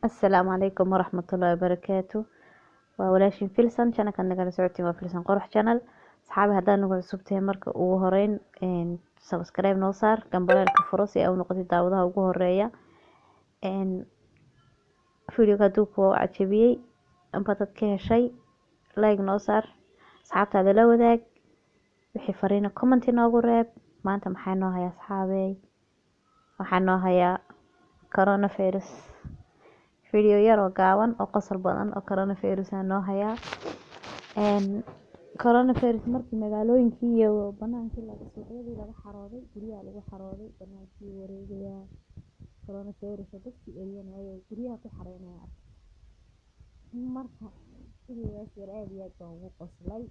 السلام عليكم ورحمة الله وبركاته. وولاشين فيلسن شانا كان نقال سعودتي وفيلسن قرح شانل. صحابي هدان نقول سبتين مركة وهورين ان سبسكرايب نوصار جنبالا الكفروسي او نقطة داودها وهورية ان فيديو كادوكو عجبيي ان باتت كيه شي لايك نوصار صحابتا هذا لو ذاك وحي فرينا كومنتي نوغو ريب ما انت محانو هيا صحابي محانو هيا كورونا فيروس فيديو يارو gaaban oo qosol badan oo coronavirus aan noo hayaa coronavirus markii magaalooyinkii iyo banaankii suuqyadii laga xarooday guryaha lagu xarooday banaankii wareegaya coronavirus dadkii eryanaya guryaha ku xareynaya marka sidaas yar aad iyo aad baan ugu qoslay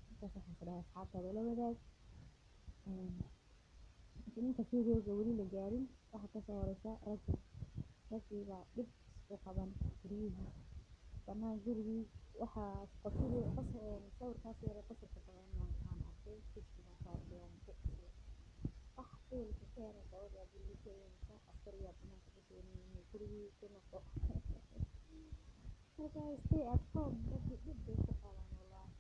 markaas waxaan ku dhahay asxaabtada la wadaag inta fiidiyowga weli la gaarin waxa ka soo horeysa ragii baa dhib isku qaban guryihi banaan gurigii waxaa sawirkaas yare qasabka badan aan arkay fiskiga saartay aan ku qosay wax fiilka keena gabadha bulshada askariga banaanka ku soo gurigii ku noqo markaa stay at home dadkii dhib bay ku qabaan wallahi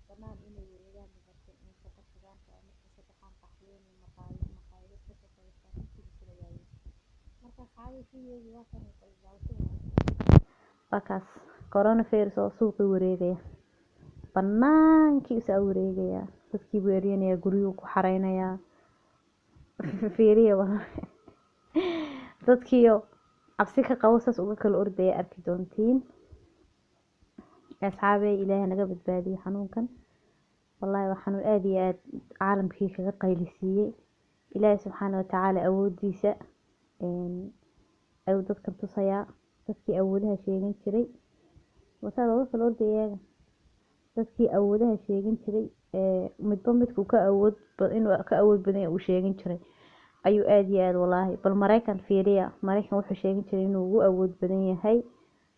banaan inay wareegaan marka in ka qasabaan marka saddexaan qaxween maqaayad ka shaqeystaan intii la yaayay marka xaaladii waa kan bakaas coronavirus oo suuqi wareegaya banaankii isaa wareegaya dadkii weeryanaya guriyuu ku xareynaya fiiriya dadkiiyo cabsi ka qabo saas uga kala ordaya arki doontiin asxaabay ilaahay naga badbaadiyo xanuunkan wallahi waa xanuun aad iyo aad caalamkii kaga qaylisiiyey ilaahay subxaanahu wa tacaala awoodiisa ayuu dadkan tusayaa dadkii awoodaha sheegan jiray wasaada uga kala ordaya dadkii awoodaha sheegan jiray midba midku ka awood inuu ka awood badan yahay uu sheegan jiray ayuu aad iyo aad wallahi bal Mareykan fiiriya Mareykan wuxuu sheegan jiray inuu ugu awood badan yahay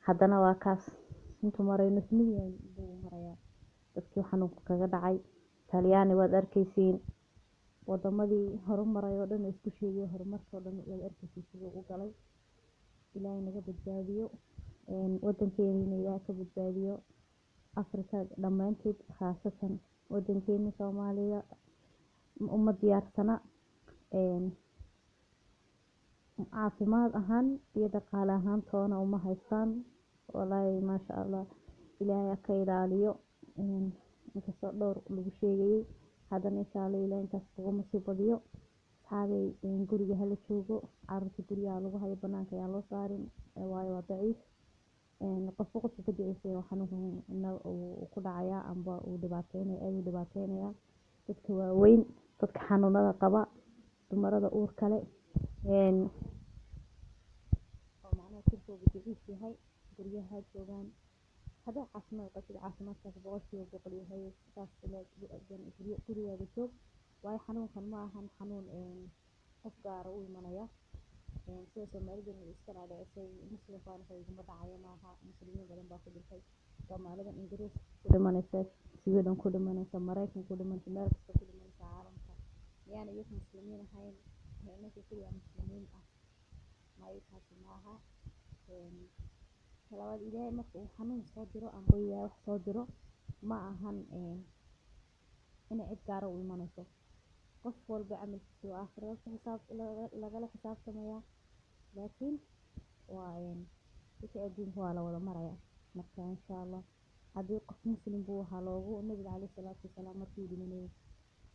haddana waa kaas intuu maray nusmiyay buu marayaa dadkii xanuunka kaga dhacay Talyaani waad arkaysiin wadamadii horumaray oo dhan isku sheegay horumarka oo dhan waad arkaysiin sidoo u galay ilaahay naga badbaadiyo wadankeena ilaahay ka badbaadiyo Afrika dhamaanteed khaasatan wadankeena Soomaaliya uma diyaarsana caafimaad ahaan iyo dhaqaale ahaan toona uma haystaan wallahi ma sha Allah ilaahay ka ilaaliyo inkastoo dhowr lagu sheegay haddana insha Allah ilaahay intaas ugu masiibadiyo saabay guriga hala joogo carruurta guriga lagu hayo banaanka ayaa loo saarin waayo waa daciif qofka ka duceysay xanuunkan uu ku dhacaya amba uu dhibaateynaya dadka waaweyn dadka xanuunada qaba dumarada uurka leh oo macnaha jirkooda daciif yahay guryaha joogaan hada caafimaadkaas boqolkiiba yahay saas gurigaaga joog waayo xanuunkan ma ahan xanuun qof gaar u imanaya sida Soomaalida iska dhaadheysay muslimkaan iguma dhacayo maaha muslimiin badan baa ku dhintay Soomaalida Ingiriis ku dhimanaysa Sweden ku dhimanaysa Mareykan ku dhimanaysa meel kasta ku dhimanaysa caalamka yaani iyagu muslimiin ahayn meelka kaliya muslimiin ah ma taas maaha labaad ilaahay marka uu xanuun soo diro amba ilaahay wax soo diro ma ahan inay cid gaar u imanayso qof walba camalkiisa waa aakhirada lagala xisaabtamaya laakiin waa wixii adduunka waa la wada maraya marka insha Allah haddii qof muslim buu ahaa loogu nabiga calayhi salaatu wasalaam markii dhimanayay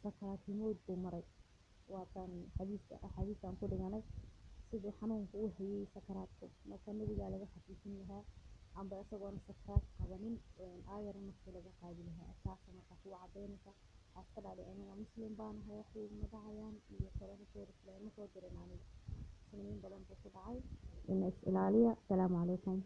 sakaraati mawd buu maray waa tan xadiiskan ku dhiganay sidii xanuunku u hayay sakaraadku marka nabiga laga xasuusin lahaa amba isagoon sakaraad qabanin aayar markii laga qaadi lahaa taas marka ku cadeynaysa askada aniga muslim baan ahay waxay magacayaan iyo coronavirus la soo diray muslimiin badan buu ku dhacay in is ilaaliya. Assalaamu calaykum.